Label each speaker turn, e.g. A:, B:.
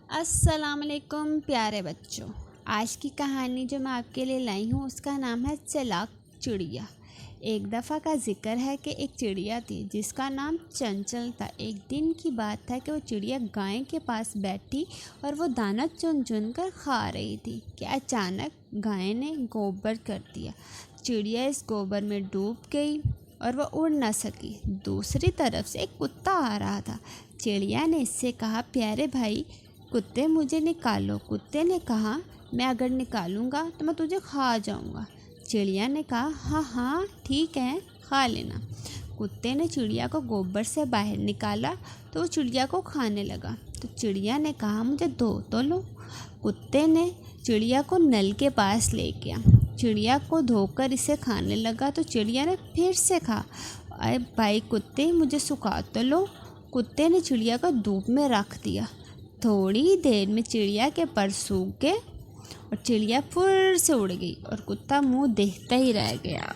A: अस्सलाम वालेकुम प्यारे बच्चों। आज की कहानी जो मैं आपके लिए लाई हूँ उसका नाम है चालाक चिड़िया। एक दफ़ा का जिक्र है कि एक चिड़िया थी जिसका नाम चंचल था। एक दिन की बात था कि वो चिड़िया गाय के पास बैठी और वो दाना चुन चुन कर खा रही थी कि अचानक गाय ने गोबर कर दिया। चिड़िया इस गोबर में डूब गई और वह उड़ न सकी। दूसरी तरफ से एक कुत्ता आ रहा था। चिड़िया ने इससे कहा, प्यारे भाई कुत्ते मुझे निकालो। कुत्ते ने कहा, मैं अगर निकालूंगा तो मैं तुझे खा जाऊंगा। चिड़िया ने कहा, हाँ हाँ ठीक है, खा लेना। कुत्ते ने चिड़िया को गोबर से बाहर निकाला तो वो चिड़िया को खाने लगा। तो चिड़िया ने कहा, मुझे धो तो लो। कुत्ते ने चिड़िया को नल के पास ले गया। चिड़िया को धोकर इसे खाने लगा तो चिड़िया ने फिर से कहा, अरे भाई कुत्ते मुझे सुखा तो लो। कुत्ते ने चिड़िया को धूप में रख दिया। थोड़ी देर में चिड़िया के पर सूख गए और चिड़िया फिर से उड़ गई और कुत्ता मुंह देखता ही रह गया।